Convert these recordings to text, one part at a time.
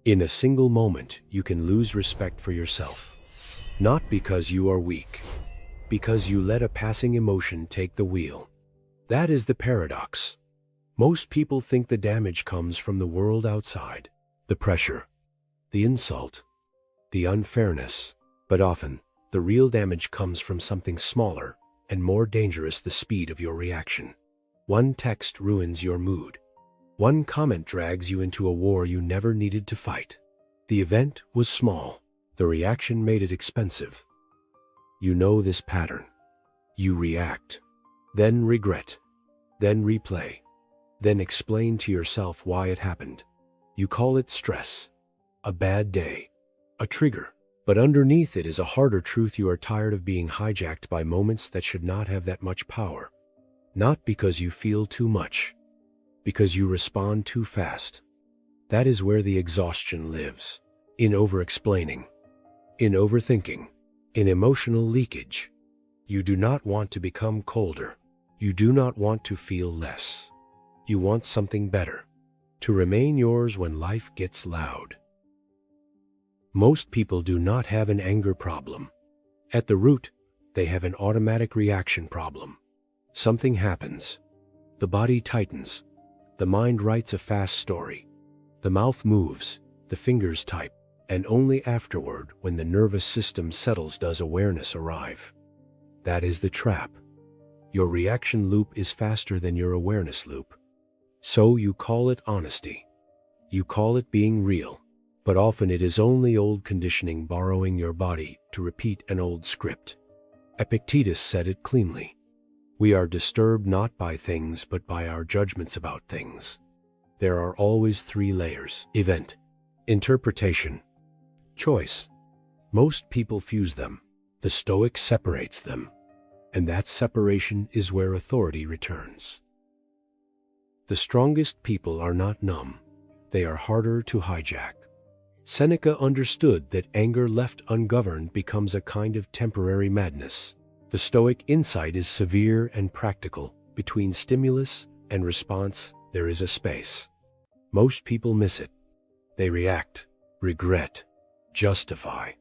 In a single moment, you can lose respect for yourself. Not because you are weak, because you let a passing emotion take the wheel. That is the paradox. Most people think the damage comes from the world outside, the pressure, the insult, the unfairness. But often, the real damage comes from something smaller and more dangerous: the speed of your reaction. One text ruins your mood. One comment drags you into a war you never needed to fight. The event was small. The reaction made it expensive. You know this pattern. You react, then regret, then replay, then explain to yourself why it happened. You call it stress, a bad day, a trigger. But underneath it is a harder truth: you are tired of being hijacked by moments that should not have that much power. Not because you feel too much, because you respond too fast. That is where the exhaustion lives. In over-explaining, in overthinking, in emotional leakage. You do not want to become colder. You do not want to feel less. You want something better, to remain yours when life gets loud. Most people do not have an anger problem. At the root, they have an automatic reaction problem. Something happens. The body tightens. The mind writes a fast story. The mouth moves. The fingers type. And only afterward, when the nervous system settles, does awareness arrive. That is the trap. Your reaction loop is faster than your awareness loop. So you call it honesty. You call it being real. But often it is only old conditioning borrowing your body to repeat an old script. Epictetus said it cleanly. We are disturbed not by things but by our judgments about things. There are always three layers: event, interpretation, choice. Most people fuse them. The Stoic separates them. And that separation is where authority returns. The strongest people are not numb. They are harder to hijack. Seneca understood that anger left ungoverned becomes a kind of temporary madness. The Stoic insight is severe and practical. Between stimulus and response, there is a space. Most people miss it. They react, regret, justify,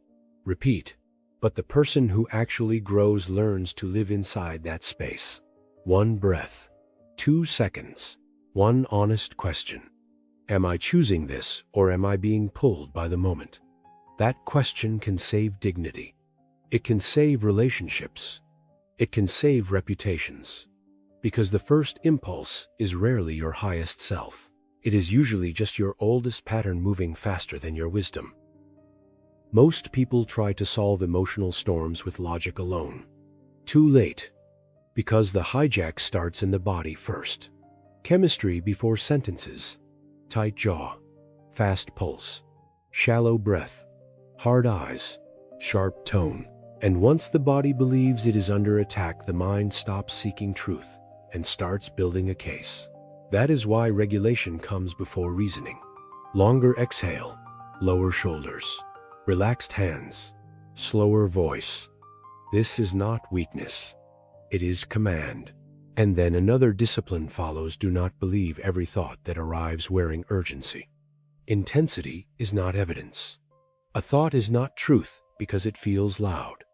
repeat. But the person who actually grows learns to live inside that space. 1 breath, 2 seconds, 1 honest question. Am I choosing this, or am I being pulled by the moment? That question can save dignity. It can save relationships. It can save reputations. Because the first impulse is rarely your highest self. It is usually just your oldest pattern moving faster than your wisdom. Most people try to solve emotional storms with logic alone. Too late. Because the hijack starts in the body first. Chemistry before sentences. Tight jaw, fast pulse, shallow breath, hard eyes, sharp tone. And once the body believes it is under attack, the mind stops seeking truth and starts building a case. That is why regulation comes before reasoning. Longer exhale, lower shoulders, relaxed hands, slower voice. This is not weakness. It is command. And then another discipline follows: do not believe every thought that arrives wearing urgency. Intensity is not evidence. A thought is not truth because it feels loud.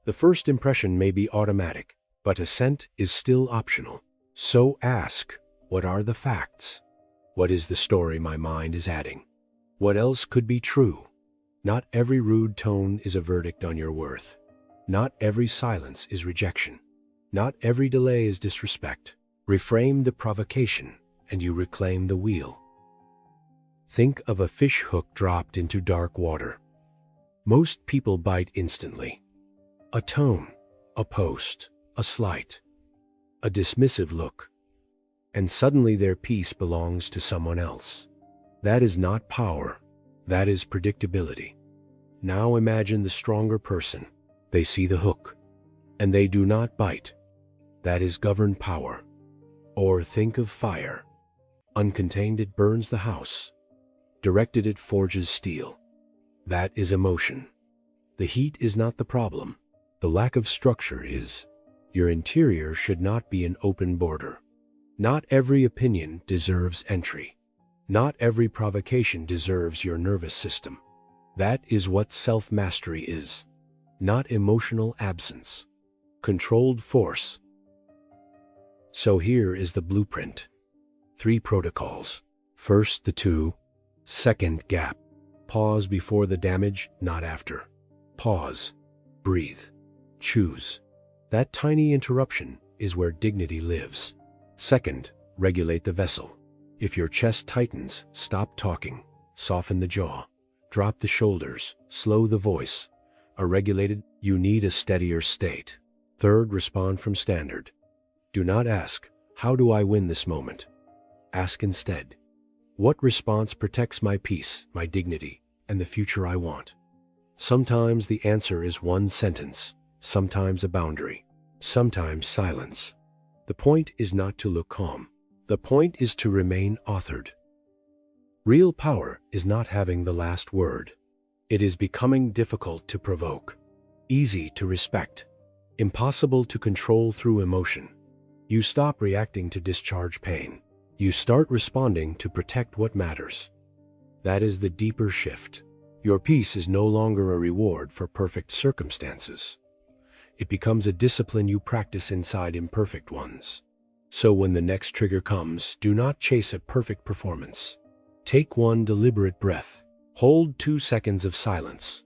The first impression may be automatic, but assent is still optional. So ask, what are the facts? What is the story my mind is adding? What else could be true? Not every rude tone is a verdict on your worth. Not every silence is rejection. Not every delay is disrespect. Reframe the provocation, and you reclaim the wheel. Think of a fish hook dropped into dark water. Most people bite instantly. A tone, a post, a slight, a dismissive look, and suddenly their peace belongs to someone else. That is not power. That is predictability. Now imagine the stronger person. They see the hook, and they do not bite. That is governed power. Or think of fire. Uncontained, it burns the house. Directed, it forges steel. That is emotion. The heat is not the problem. The lack of structure is. Your interior should not be an open border. Not every opinion deserves entry. Not every provocation deserves your nervous system. That is what self-mastery is. Not emotional absence. Controlled force. So here is the blueprint. 3 protocols. First, the 2. Second, gap. Pause before the damage, not after. Pause. Breathe. Choose. That tiny interruption is where dignity lives. Second, regulate the vessel. If your chest tightens, stop talking. Soften the jaw. Drop the shoulders. Slow the voice. You need a steadier state. Third, respond from standard. Do not ask, how do I win this moment? Ask instead, what response protects my peace, my dignity, and the future I want? Sometimes the answer is one sentence, sometimes a boundary, sometimes silence. The point is not to look calm. The point is to remain authored. Real power is not having the last word. It is becoming difficult to provoke, easy to respect, impossible to control through emotion. You stop reacting to discharge pain. You start responding to protect what matters. That is the deeper shift. Your peace is no longer a reward for perfect circumstances. It becomes a discipline you practice inside imperfect ones. So when the next trigger comes, do not chase a perfect performance. Take one deliberate breath. Hold 2 seconds of silence.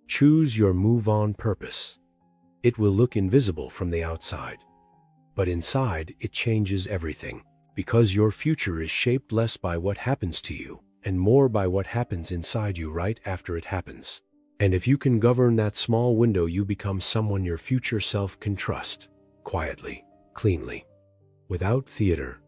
Choose your move on purpose. It will look invisible from the outside, but inside it changes everything, because your future is shaped less by what happens to you and more by what happens inside you right after it happens. And if you can govern that small window, you become someone your future self can trust, quietly, cleanly, without theater,